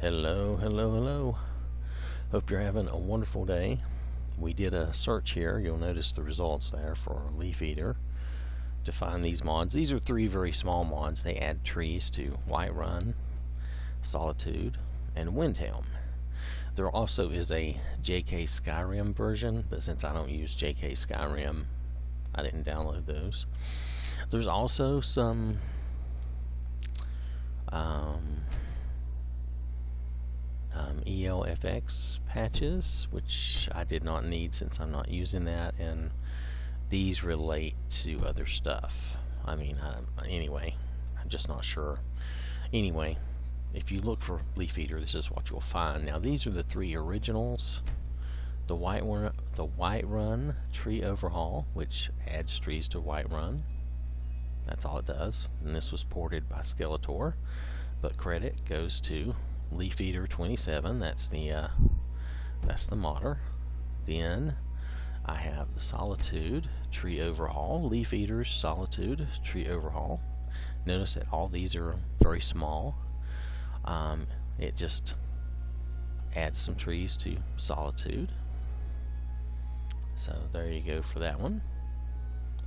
Hello, hello, hello. Hope you're having a wonderful day. We did a search here. You'll notice the results there for Leafeater to find these mods. These are three very small mods. They add trees to Whiterun, Solitude, and Windhelm. There also is a JK Skyrim version, but since I don't use JK Skyrim, I didn't download those. There's also some ELFX patches, which I did not need since I'm not using that, and these relate to other stuff. Anyway, I'm just not sure. Anyway, if you look for Leafeater, this is what you'll find. Now, these are the three originals. The Whiterun Tree Overhaul, which adds trees to Whiterun. That's all it does. And this was ported by Skeletor, but credit goes to Leafeater 27. That's the modder. Then I have the Solitude Tree Overhaul, Leafeater's Solitude Tree Overhaul. Notice that all these are very small. It just adds some trees to Solitude. So there you go for that one.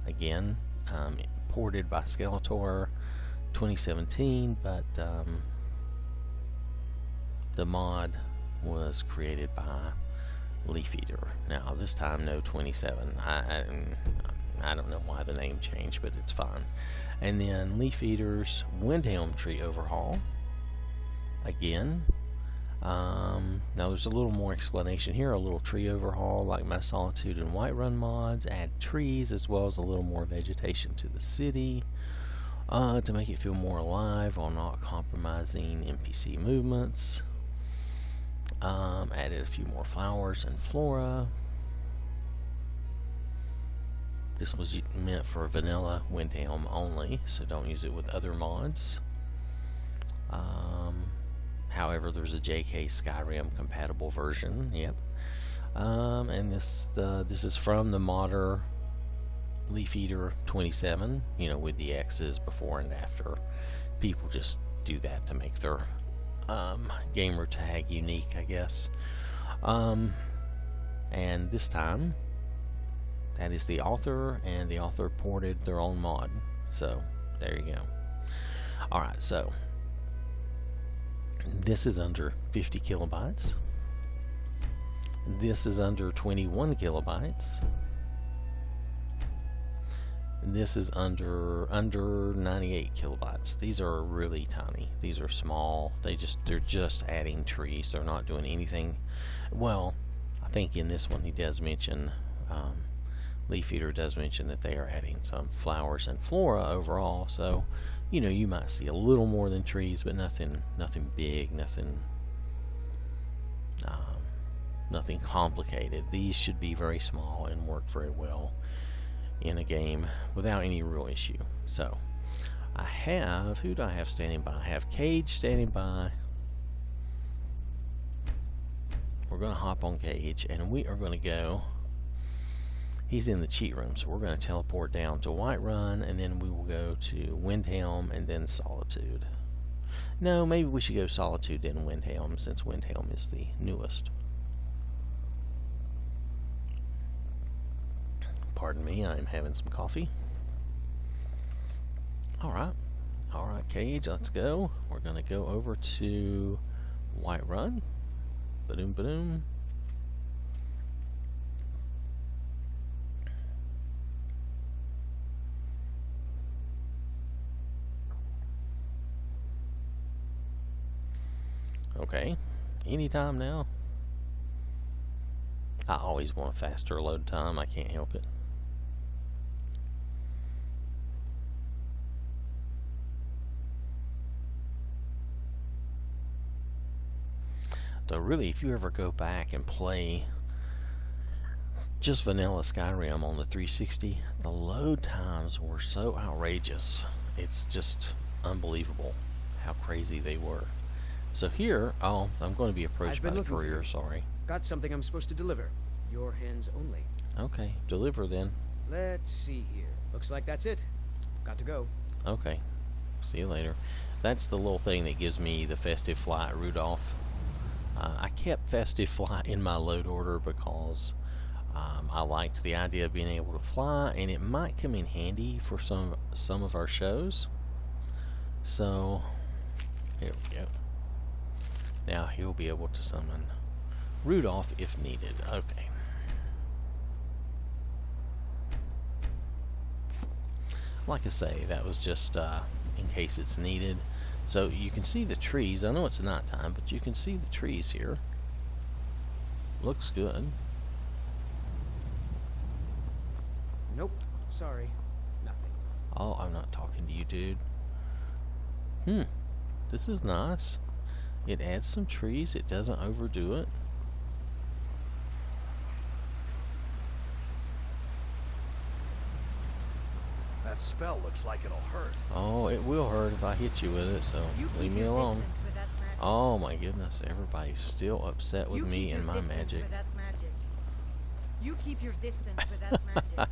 Again, ported by Skeletor 2017, but the mod was created by Leafeater. Now this time no 27. I don't know why the name changed, but it's fine. And then Leafeater's Windhelm Tree Overhaul. Again, now there's a little more explanation here. A little tree overhaul like my Solitude and Whiterun mods. Add trees as well as a little more vegetation to the city to make it feel more alive while not compromising NPC movements. Added a few more flowers and flora. This was meant for vanilla Windhelm only, so don't use it with other mods. However, there's a JK Skyrim compatible version. Yep. And this is from the modder Leafeater 27. You know, with the X's before and after. People just do that to make their gamer tag unique, I guess. And this time, that is the author, and the author ported their own mod. So there you go. Alright, so this is under 50 kilobytes. This is under 21 kilobytes. This is under 98 kilobytes. These are really tiny. These are small. They're just adding trees. They're not doing anything. Well, I think in this one he does mention, Leafeater does mention that they are adding some flowers and flora overall. So, you know, you might see a little more than trees, but nothing big, nothing complicated. These should be very small and work very well in a game without any real issue. So I have, who do I have standing by? I have Cage standing by. We're going to hop on Cage and we are going to go. He's in the cheat room, so we're going to teleport down to Whiterun, and then we will go to Windhelm and then Solitude. No, maybe we should go Solitude then Windhelm, since Windhelm is the newest. Pardon me, I'm having some coffee. Alright, Cage, let's go. We're going to go over to Whiterun. Ba-doom, ba-doom. Okay, anytime now. I always want a faster load time, I can't help it. So really, if you ever go back and play just vanilla Skyrim on the 360, the load times were so outrageous. It's just unbelievable how crazy they were. So here, I'm going to be approached by the courier, sorry. Got something I'm supposed to deliver. Your hands only. Okay, deliver then. Let's see here. Looks like that's it. Got to go. Okay, see you later. That's the little thing that gives me the festive flight Rudolph I kept Festive Fly in my load order because I liked the idea of being able to fly, and it might come in handy for some of our shows. So here we go. Now he'll be able to summon Rudolph if needed. Okay. Like I say, that was just in case it's needed. So you can see the trees. I know it's nighttime, but you can see the trees here. Looks good. Nope. Sorry. Nothing. Oh, I'm not talking to you, dude. This is nice. It adds some trees. It doesn't overdo it. That spell looks like it'll hurt. Oh, it will hurt if I hit you with it, so leave me alone. Oh my goodness, everybody's still upset with me and my magic. You keep your distance with that magic.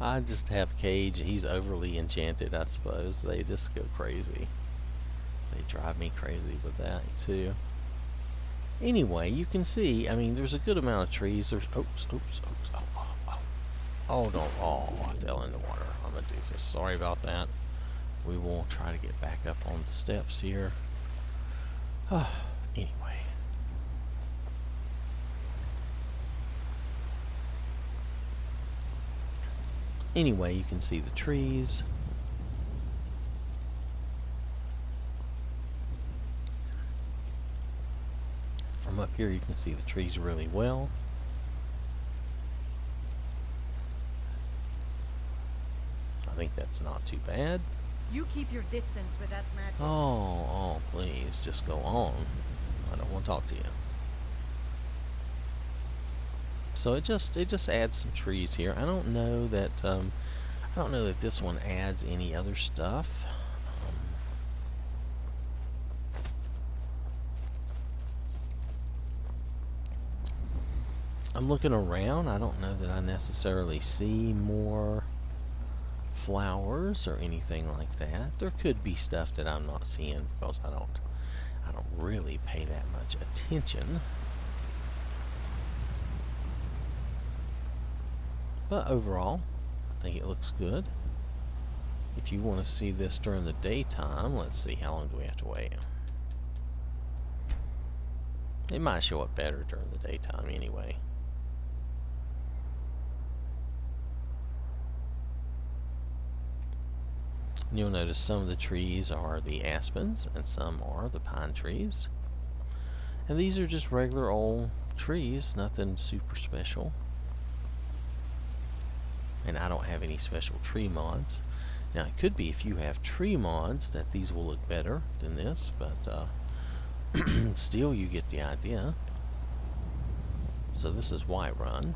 I just have Cage. He's overly enchanted, I suppose. They just go crazy. They drive me crazy with that, too. Anyway, you can see, I mean, there's a good amount of trees. There's, oops. Oh, no. Oh, I fell in the water. I'm a doofus. Sorry about that. We will try to get back up on the steps here. Anyway. Anyway, you can see the trees. From up here, you can see the trees really well. I think that's not too bad. You keep your distance with that magic. Oh, please, just go on. I don't want to talk to you. So it just adds some trees here. I don't know that this one adds any other stuff. I'm looking around. I don't know that I necessarily see more flowers or anything like that. There could be stuff that I'm not seeing because I don't really pay that much attention. But overall, I think it looks good. If you want to see this during the daytime, let's see, how long do we have to wait? It might show up better during the daytime anyway. You'll notice some of the trees are the aspens and some are the pine trees. And these are just regular old trees, nothing super special. And I don't have any special tree mods. Now it could be if you have tree mods that these will look better than this, but still you get the idea. So this is Whiterun.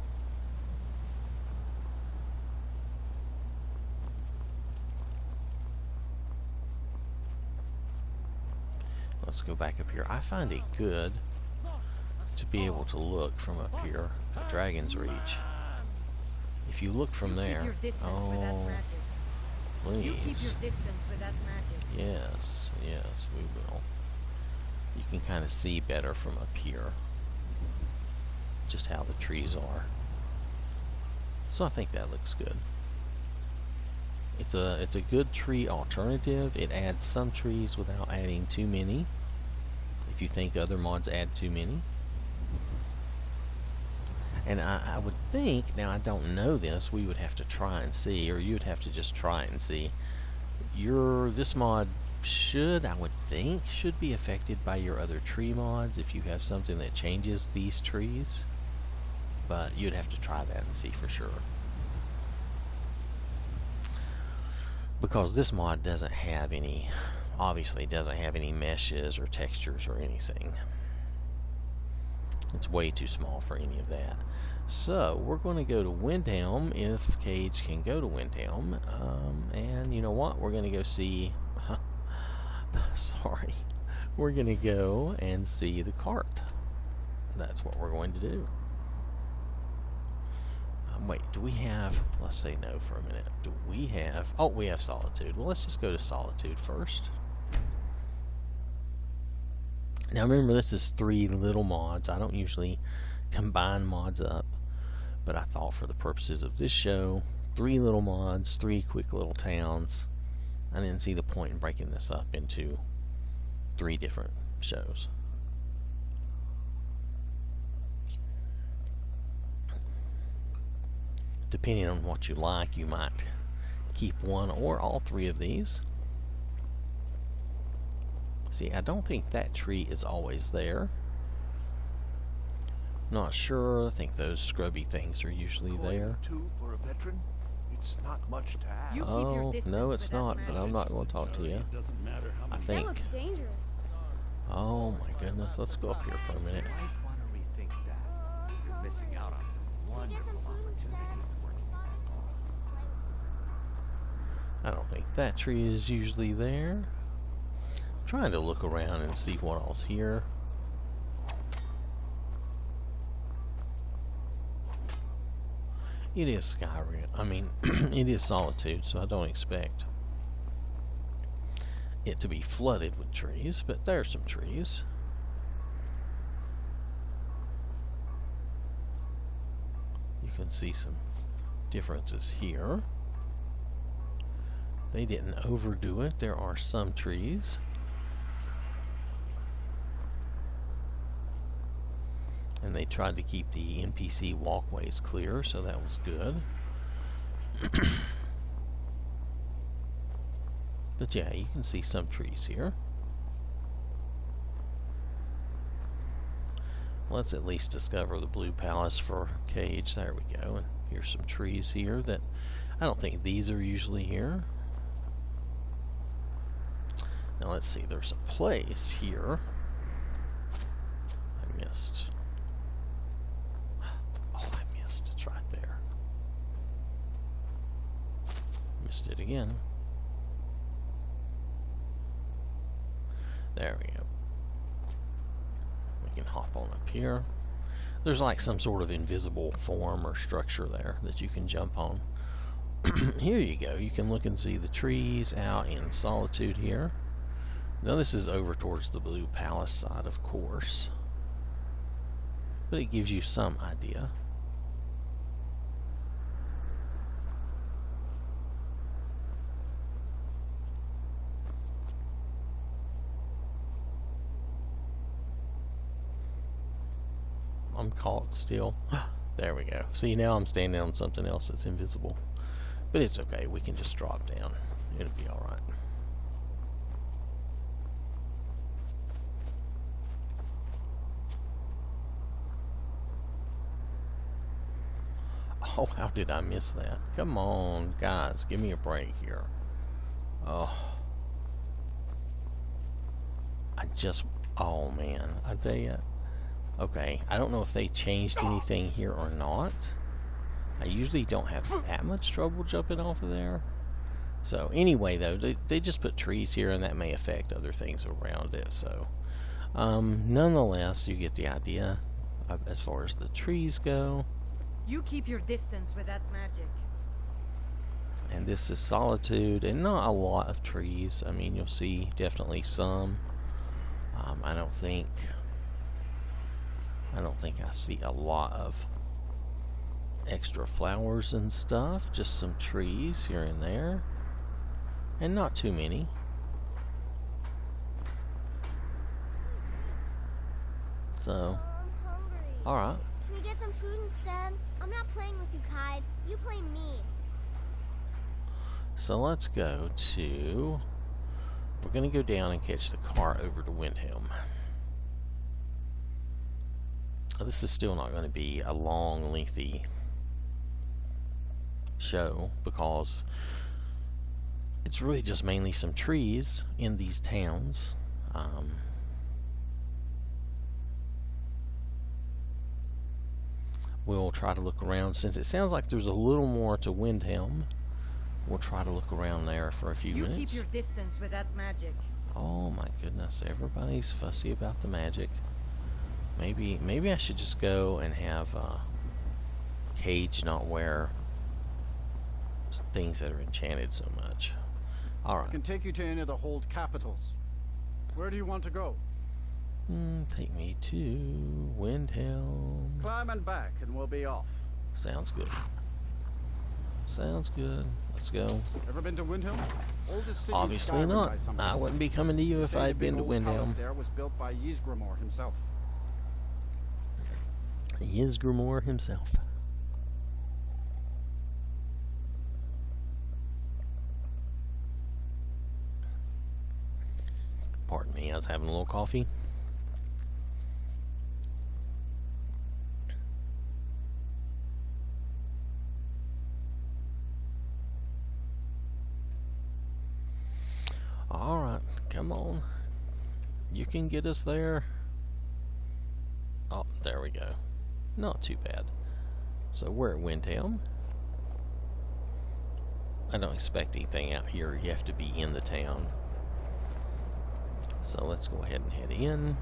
Let's go back up here. I find it good to be able to look from up here at Dragon's Reach. If you look from there, oh, please. You keep your distance with that magic. Yes, we will. You can kind of see better from up here just how the trees are. So I think that looks good. It's a good tree alternative. It adds some trees without adding too many. If you think other mods add too many. And I would think, now I don't know this, we would have to try and see, or you would have to just try and see. This mod I would think, should be affected by your other tree mods if you have something that changes these trees. But you'd have to try that and see for sure. Because this mod doesn't have any, obviously doesn't have any meshes or textures or anything. It's way too small for any of that. So we're going to go to Windhelm if Cage can go to Windhelm. And you know what? We're going to go see... sorry. We're going to go and see the cart. That's what we're going to do. Wait, do we have... Let's say no for a minute. Do we have... Oh, we have Solitude. Well, let's just go to Solitude first. Now remember, this is 3 little mods. I don't usually combine mods up, but I thought for the purposes of this show, 3 little mods, 3 quick little towns. I didn't see the point in breaking this up into 3 different shows. Depending on what you like, you might keep one or all 3 of these. See, I don't think that tree is always there. Not sure. I think those scrubby things are usually there. Two for a veteran? It's not much to ask. You keep your Oh, distance no, it's with that not, magic. but I'm not going to talk to you. I That think. looks dangerous. Oh my goodness, let's go up here for a minute. Might want to rethink that. You're missing out on some wonderful opportunities working at all. I don't think that tree is usually there. I'm trying to look around and see what else here. It is Skyrim. I mean, it is Solitude, so I don't expect it to be flooded with trees, but there are some trees. You can see some differences here. They didn't overdo it. There are some trees. And they tried to keep the NPC walkways clear, so that was good. But yeah, you can see some trees here. Let's at least discover the Blue Palace for Cage. There we go. And here's some trees here that I don't think these are usually here. Now let's see, there's a place here I missed. Oh, I missed. It's right there. Missed it again. There we go. We can hop on up here. There's like some sort of invisible form or structure there that you can jump on. Here you go. You can look and see the trees out in Solitude here. Now this is over towards the Blue Palace side, of course. But it gives you some idea. I'm caught still. There we go. See, now I'm standing on something else that's invisible. But it's okay. We can just drop down. It'll be alright. Oh, how did I miss that? Come on, guys. Give me a break here. Oh. Oh, man. I tell you. Okay, I don't know if they changed anything here or not. I usually don't have that much trouble jumping off of there. So anyway, though, they just put trees here, and that may affect other things around it. So nonetheless, you get the idea as far as the trees go. You keep your distance with that magic. And this is Solitude, and not a lot of trees. I mean, you'll see definitely some. I don't think I see a lot of extra flowers and stuff. Just some trees here and there. And not too many. So, I'm hungry. alright. Can we get some food instead? I'm not playing with you, Kide. You play me. So let's go to... We're going to go down and catch the car over to Windhelm. This is still not going to be a long, lengthy show because it's really just mainly some trees in these towns. We'll try to look around. Since it sounds like there's a little more to Windhelm, we'll try to look around there for a few You minutes. keep your distance with that magic. Oh my goodness, everybody's fussy about the magic. Maybe I should just go and have Cage not wear things that are enchanted so much. I Alright. can take you to any of the hold capitals. Where do you want to go? Take me to Windhelm. Climb and back, and we'll be off. Sounds good. Sounds good. Let's go. Ever been to Windhelm? Oldest city in Obviously Skyrim not. by some I accounts. wouldn't be coming to you They if say I the had big been to old palace Windhelm. there was built by Ysgramor himself. Ysgramor himself. Pardon me, I was having a little coffee. Alright, come on. You can get us there. Oh, there we go. Not too bad. So we're at Windhelm. I don't expect anything out here. You have to be in the town. So let's go ahead and head in.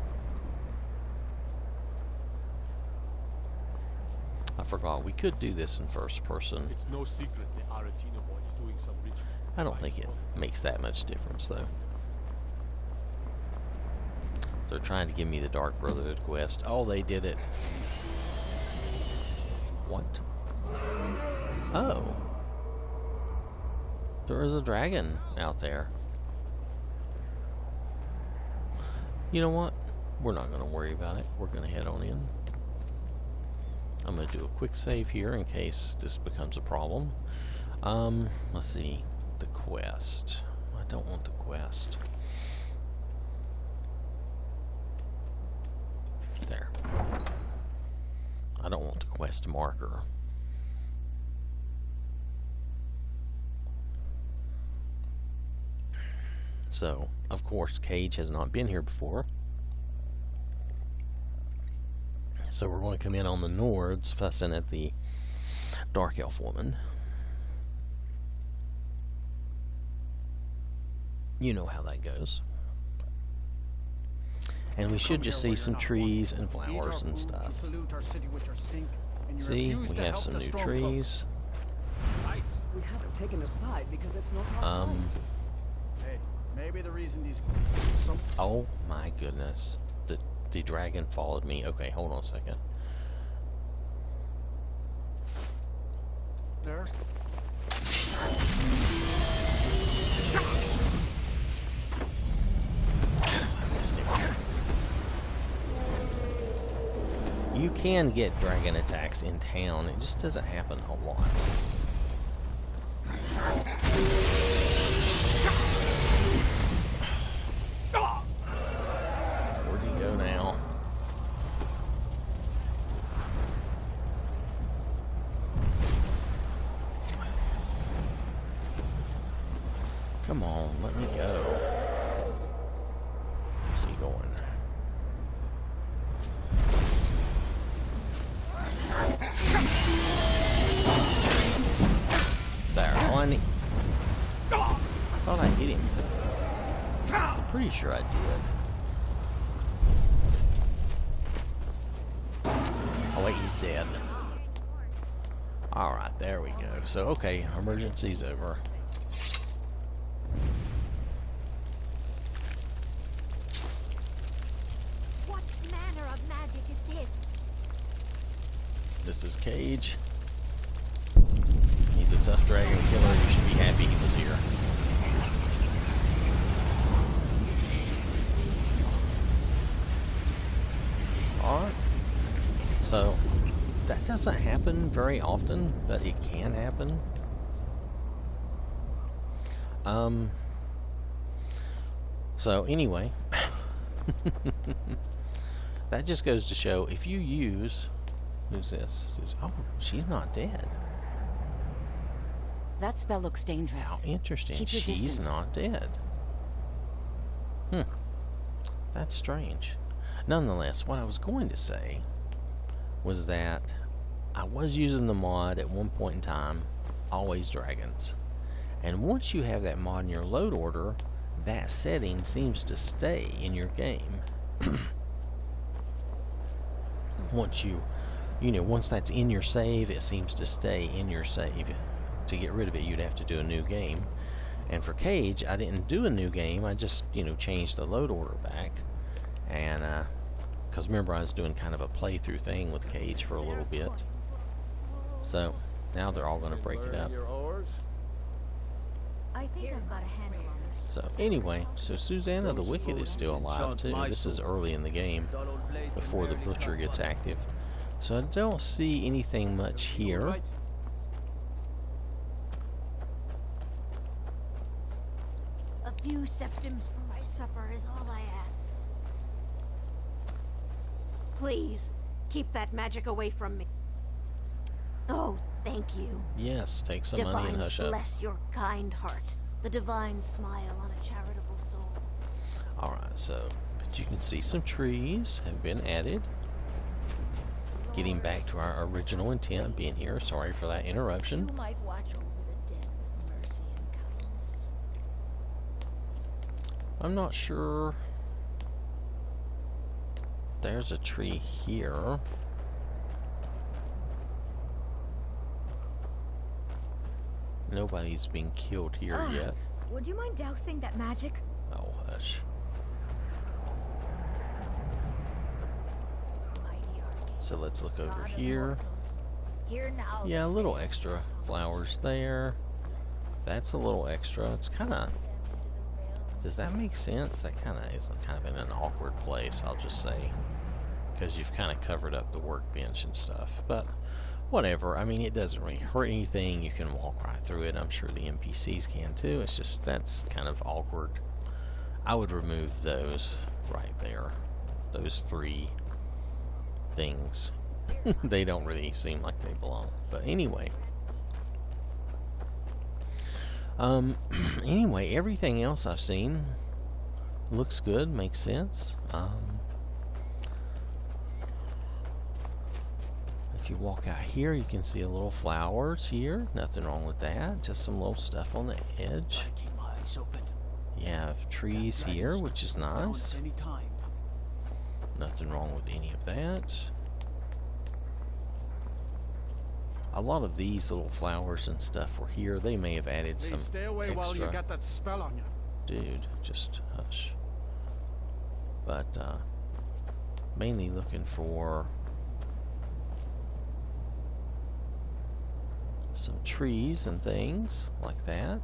I forgot we could do this in first person. It's no secret the Aratina boy is doing some ritual. I don't think it makes that much difference though. They're trying to give me the Dark Brotherhood quest. Oh, they did it. What? Oh. There is a dragon out there. You know what? We're not going to worry about it. We're going to head on in. I'm going to do a quick save here in case this becomes a problem. Let's see. The quest. I don't want the quest. There. I don't want the quest marker. So, of course, Cage has not been here before. So we're going to come in on the Nords, fussing at the Dark Elf woman. You know how that goes. And we should just see some trees and flowers and stuff. See, we have some new trees. We haven't taken a side because it's not our fault. Hey, maybe the reason these... Oh my goodness. The dragon followed me. Okay, hold on a second. There. I missed him. You can get dragon attacks in town. It just doesn't happen a lot. Where'd he go now? Come on, let me go. Where's he going? There, all I need. I thought I hit him. I'm pretty sure I did. Oh wait, he's dead. Alright, there we go. So, okay, emergency's over. What manner of magic is this? This is Cage. He's a tough dragon killer. You should be happy he was here. Alright. So, that doesn't happen very often, but it can happen. So anyway, that just goes to show if you use... Who's this? Oh, she's not dead. That spell looks dangerous. How interesting. Keep your She's distance. not dead. That's strange. Nonetheless, what I was going to say was that I was using the mod at one point in time, Always Dragons. And once you have that mod in your load order, that setting seems to stay in your game. Once that's in your save, it seems to stay in your save. To get rid of it, you'd have to do a new game. And for Cage, I didn't do a new game. I just, changed the load order back. And because remember I was doing kind of a playthrough thing with Cage for a little bit. So now they're all going to break it up. Your oars? I think I've got a handle on this. So anyway, so Susanna the Wicked is still alive too. This is early in the game, before the Butcher gets active. So I don't see anything much here. A few septims for my supper is all I ask. Please, keep that magic away from me. Oh, thank you. Yes, take some money and Divines hush up. bless your kind heart. The divine smile on a charitable soul. Alright, so, but you can see some trees have been added. Getting back to our original intent of being here. Sorry for that interruption. You might watch over the dead with mercy and kindness. I'm not sure. There's a tree here. Nobody's been killed here yet. Would you mind dousing that magic? Oh, hush. So let's look over here. Here now. Yeah, a little extra flowers there. That's a little extra. It's kind of... Does that make sense? That kind of is kind of in an awkward place, I'll just say. Because you've kind of covered up the workbench and stuff. But whatever. I mean, it doesn't really hurt anything. You can walk right through it. I'm sure the NPCs can too. It's just that's kind of awkward. I would remove those right there. Those three things. They don't really seem like they belong. But anyway. Anyway, everything else I've seen looks good, makes sense. If you walk out here, you can see a little flowers here. Nothing wrong with that. Just some little stuff on the edge. Keep my eyes open. You have trees here, which is nice. Anytime. Nothing wrong with any of that. A lot of these little flowers and stuff were here. They may have added some Please stay away extra. while you get that spell on you. Dude, just hush. But mainly looking for some trees and things like that.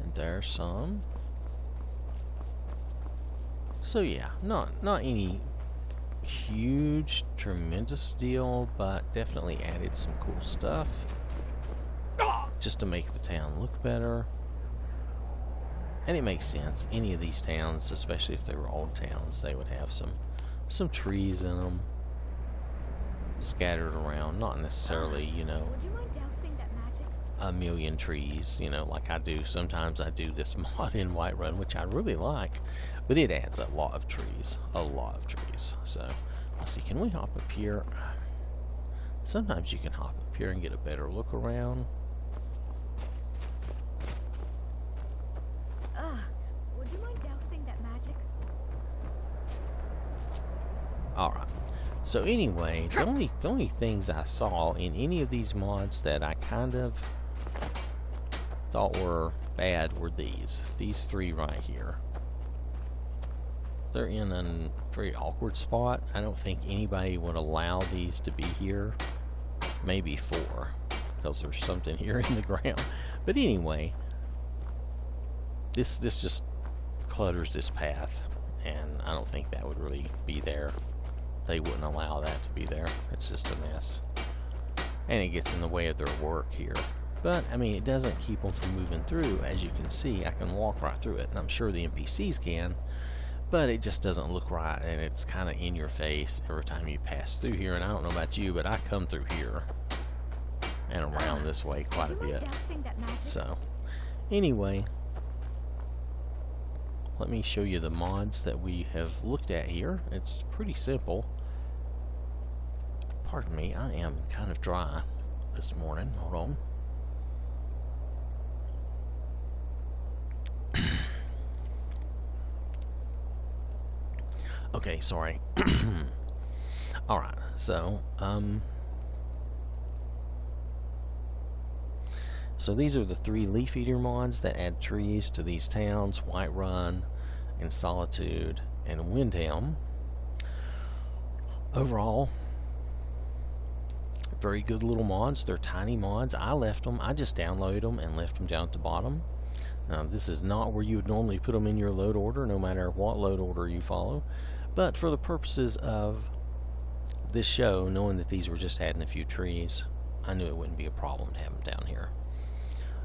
And there's some. So yeah, not any huge, tremendous deal, but definitely added some cool stuff just to make the town look better. And it makes sense. Any of these towns, especially if they were old towns, they would have some trees in them scattered around. Not necessarily, you know, Would you mind dousing that magic? a million trees, you know, like I do. Sometimes I do this mod in Whiterun, which I really like, but it adds a lot of trees. A lot of trees. So, let's see, can we hop up here? Sometimes you can hop up here and get a better look around. Would you mind dousing that magic? Alright. So anyway, the only things I saw in any of these mods that I kind of thought were bad were these three right here. They're in a very awkward spot. I don't think anybody would allow these to be here. Maybe 4, because there's something here in the ground. But anyway, this just clutters this path, and I don't think that would really be there. They wouldn't allow that to be there. It's just a mess. And it gets in the way of their work here. But, I mean, it doesn't keep them from moving through. As you can see, I can walk right through it. And I'm sure the NPCs can. But it just doesn't look right. And it's kind of in your face every time you pass through here. And I don't know about you, but I come through here and around this way quite a Would you bit. mind dousing that magic? So, anyway, let me show you the mods that we have looked at here. It's pretty simple. Pardon me, I am kind of dry this morning. Hold on. Okay, sorry. Alright, so, so these are the 3 Leafeater mods that add trees to these towns, Whiterun and Solitude and Windhelm. Overall, very good little mods. They're tiny mods. I left them. I just downloaded them and left them down at the bottom. This is not where you would normally put them in your load order, no matter what load order you follow. But for the purposes of this show, knowing that these were just adding a few trees, I knew it wouldn't be a problem to have them down here.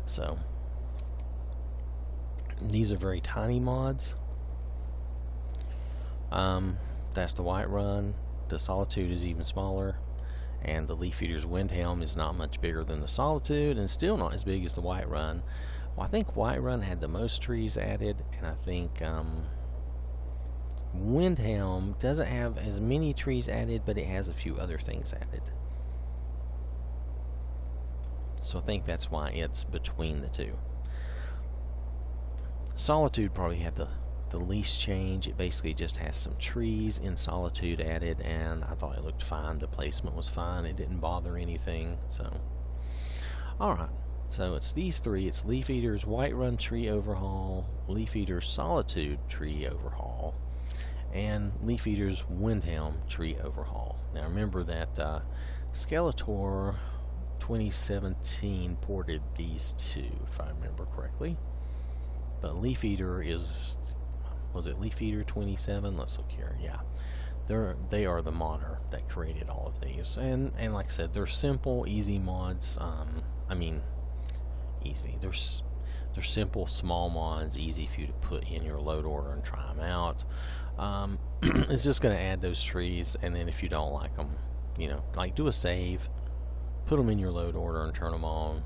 So these are very tiny mods. That's the Whiterun. The Solitude is even smaller, and the Leafeater's Windhelm is not much bigger than the Solitude, and still not as big as the Whiterun. Well, I think Whiterun had the most trees added, and I think Windhelm doesn't have as many trees added, but it has a few other things added. So I think that's why it's between the two. Solitude probably had the least change. It basically just has some trees in Solitude added, and I thought it looked fine. The placement was fine. It didn't bother anything. So, alright. So it's these three. It's Leafeater's Whiterun Tree Overhaul, Leafeater's Solitude Tree Overhaul, and Leafeater's Windhelm Tree Overhaul. Now remember that Skeletor 2017 ported these two, if I remember correctly. But Leafeater is, was it Leafeater 27? Let's look here. Yeah, they are the modder that created all of these, and like I said, they're simple, easy mods. I mean, easy. They're simple, small mods, easy for you to put in your load order and try them out. It's just going to add those trees, and then if you don't like them, you know, like do a save, put them in your load order and turn them on.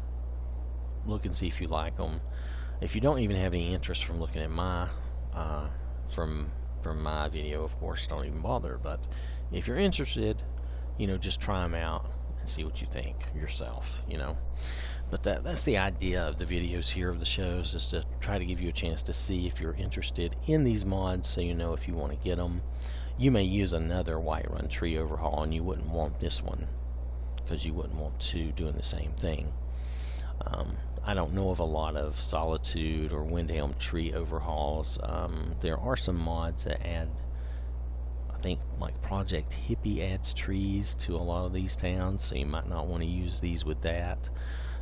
Look and see if you like them. If you don't even have any interest from looking at my from my video, of course, don't even bother. But if you're interested, you know, just try them out and see what you think yourself, you know. But that's the idea of the videos here, of the shows, is to try to give you a chance to see if you're interested in these mods, so you know if you want to get them. You may use another Whiterun Tree Overhaul, and you wouldn't want this one, because you wouldn't want two doing the same thing. I don't know of a lot of Solitude or Windhelm Tree Overhauls. There are some mods that add, I think, like Project Hippie adds trees to a lot of these towns, so you might not want to use these with that.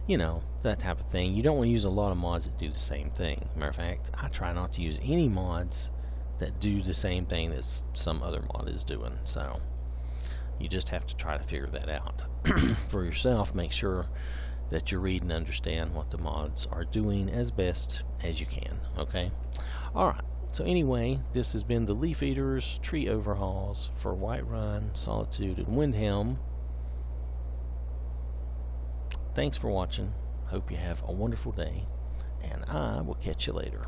You know, that type of thing. You don't want to use a lot of mods that do the same thing. Matter of fact, I try not to use any mods that do the same thing that some other mod is doing. So you just have to try to figure that out for yourself. Make sure that you read and understand what the mods are doing as best as you can. Okay? Alright, so anyway, this has been the Leafeater's Tree Overhauls for Whiterun, Solitude, and Windhelm. Thanks for watching. Hope you have a wonderful day, and I will catch you later.